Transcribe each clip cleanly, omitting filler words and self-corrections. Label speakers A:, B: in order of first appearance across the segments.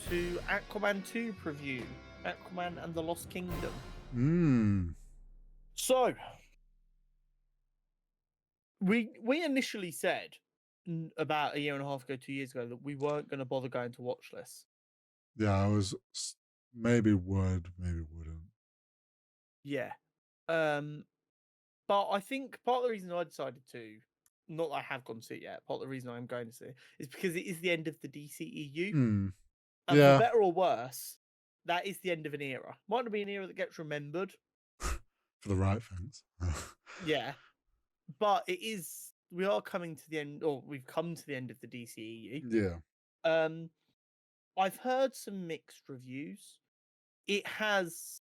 A: to Aquaman 2 preview, Aquaman and the Lost Kingdom.
B: Mm.
A: So, we initially said about a year and a half ago, 2 years ago, that we weren't going to bother going to watch this.
B: Yeah, maybe would, maybe wouldn't.
A: Yeah. But I think part of the reason I decided to, not that I have gone to see it yet, part of the reason I'm going to see it is because it is the end of the DCEU.
B: Mm.
A: And for
B: Yeah,
A: better or worse, that is the end of an era. Might not be an era that gets remembered.
B: for the right things.
A: Yeah. But we are coming to the end, or we've come to the end of the DCEU.
B: Yeah.
A: Um, I've heard some mixed reviews. It has,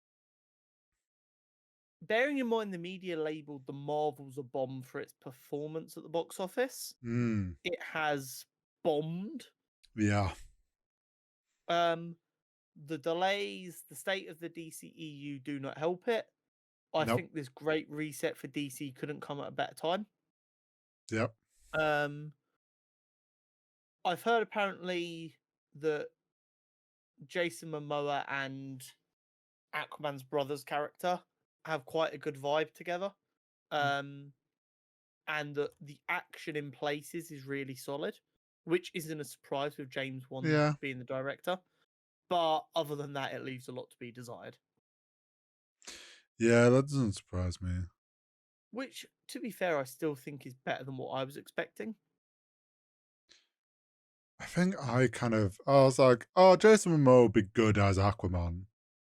A: bearing in mind the media labeled the Marvels a bomb for its performance at the box office,
B: Mm.
A: it has bombed.
B: Yeah.
A: The delays, the state of the DCEU do not help it. I
B: Nope.
A: think this great reset for DC couldn't come at a better time.
B: Yep.
A: Um, I've heard apparently that Jason Momoa and Aquaman's brother's character have quite a good vibe together. And that the action in places is really solid, which isn't a surprise with James Wan
B: Yeah.
A: being the director. But other than that, it leaves a lot to be desired.
B: Yeah, that doesn't surprise me.
A: Which, to be fair, I still think is better than what I was expecting.
B: I think I was like, oh, Jason Momoa would be good as Aquaman.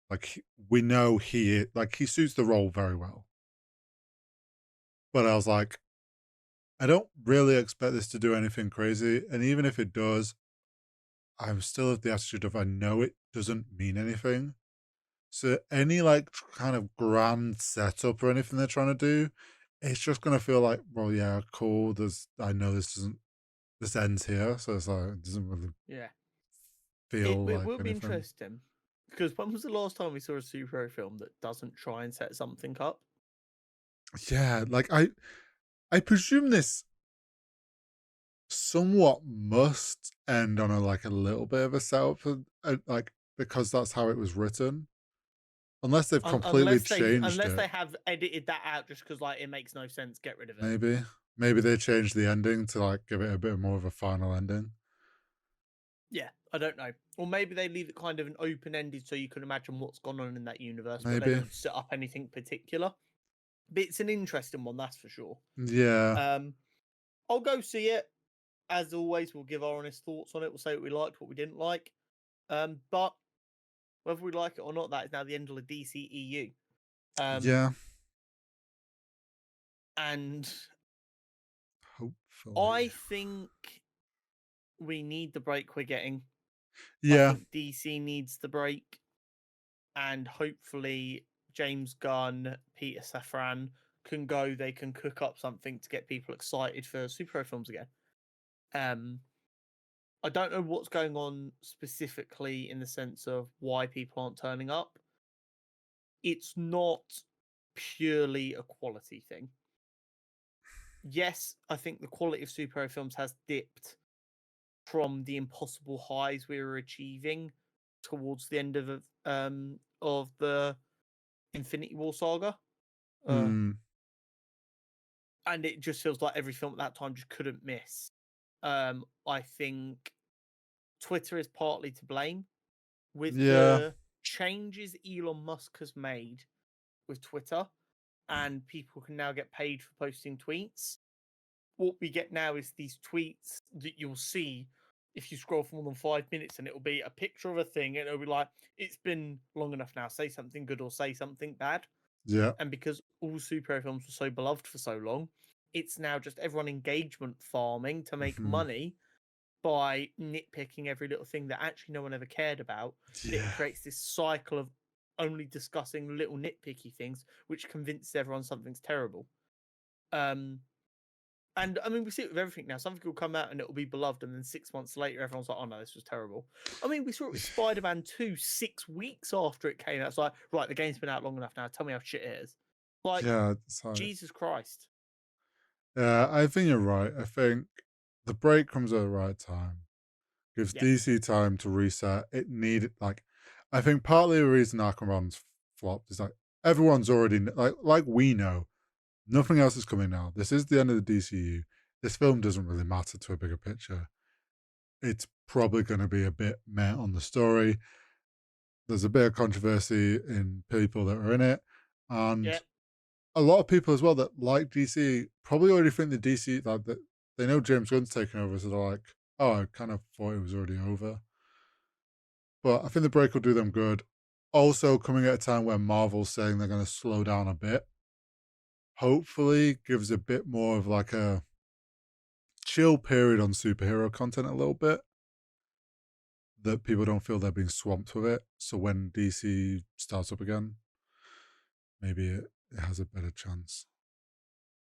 B: Like, we know he suits the role very well. But I was like, I don't really expect this to do anything crazy. And even if it does, I'm still of the attitude of I know it doesn't mean anything. So any kind of grand setup or anything they're trying to do, it's just gonna feel like, well, yeah, cool. I know this ends here, so it's like it doesn't really
A: Yeah.
B: feel
A: It
B: like
A: will be
B: anything.
A: interesting. Because when was the last time we saw a superhero film that doesn't try and set something up?
B: Yeah, I presume this somewhat must end on a little bit of a setup, because that's how it was written. Unless they've completely changed
A: Unless
B: it.
A: they have edited that out just because it makes no sense, get rid of it.
B: Maybe they changed the ending to give it a bit more of a final ending.
A: Yeah, I don't know. Or maybe they leave it kind of an open ended so you can imagine what's gone on in that universe, but they
B: Maybe.
A: don't set up anything particular. But it's an interesting one, that's for sure.
B: Yeah.
A: I'll go see it. As always, we'll give our honest thoughts on it. We'll say what we liked, what we didn't like. But whether we like it or not, that is now the end of the DCEU.
B: Yeah.
A: And I
B: Hopefully.
A: think we need the break we're getting. I
B: Yeah.
A: think DC needs the break. And hopefully James Gunn, Peter Safran they can cook up something to get people excited for superhero films again. I don't know what's going on specifically in the sense of why people aren't turning up. It's not purely a quality thing. Yes, I think the quality of superhero films has dipped from the impossible highs we were achieving towards the end of the Infinity War saga.
B: Mm.
A: And it just feels like every film at that time just couldn't miss. I think Twitter is partly to blame with
B: Yeah.
A: the changes Elon Musk has made with Twitter, and people can now get paid for posting tweets. What we get now is these tweets that you'll see if you scroll for more than 5 minutes, and it'll be a picture of a thing, and it'll be like, it's been long enough now, say something good or say something bad.
B: Yeah.
A: And because all superhero films were so beloved for so long, it's now just everyone engagement farming to make
B: Mhm.
A: money by nitpicking every little thing that actually no one ever cared about. But it
B: Yeah.
A: creates this cycle of only discussing little nitpicky things, which convinces everyone something's terrible. And I mean, we see it with everything now. Something will come out and it will be beloved, and then 6 months later, everyone's like, "Oh no, this was terrible." I mean, we saw it with Spider-Man 2 6 weeks after it came out. It's like, right, the game's been out long enough now. Tell me how shit it is. Like,
B: Yeah. It's like,
A: Jesus Christ.
B: yeah, I think you're right. I think the break comes at the right time. Gives
A: Yeah.
B: DC time to reset. It needed like I think partly the reason Aquaman's flopped is like everyone's already like we know nothing else is coming now. This is the end of the DCU. This film doesn't really matter to a bigger picture. It's probably going to be a bit meh on the story. There's a bit of controversy in people that are in it, and
A: Yeah.
B: a lot of people as well that like DC probably already think the DC like that they know James Gunn's taking over, so they're like, "Oh, I kind of thought it was already over." But I think the break will do them good. Also, coming at a time where Marvel's saying they're going to slow down a bit, hopefully gives a bit more of like a chill period on superhero content a little bit that people don't feel they're being swamped with it. So when DC starts up again, maybe it has a better chance.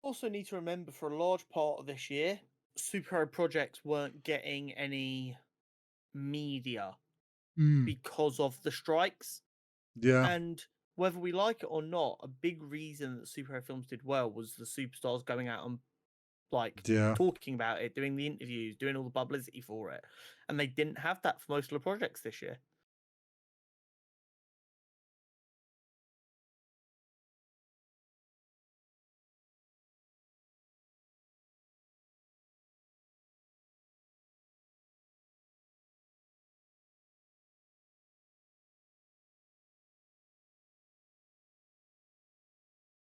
A: Also, need to remember for a large part of this year, superhero projects weren't getting any media
B: Mm,
A: because of the strikes.
B: yeah,
A: And whether we like it or not, a big reason that superhero films did well was the superstars going out and like
B: yeah,
A: talking about it, doing the interviews, doing all the publicity for it. And they didn't have that for most of the projects this year.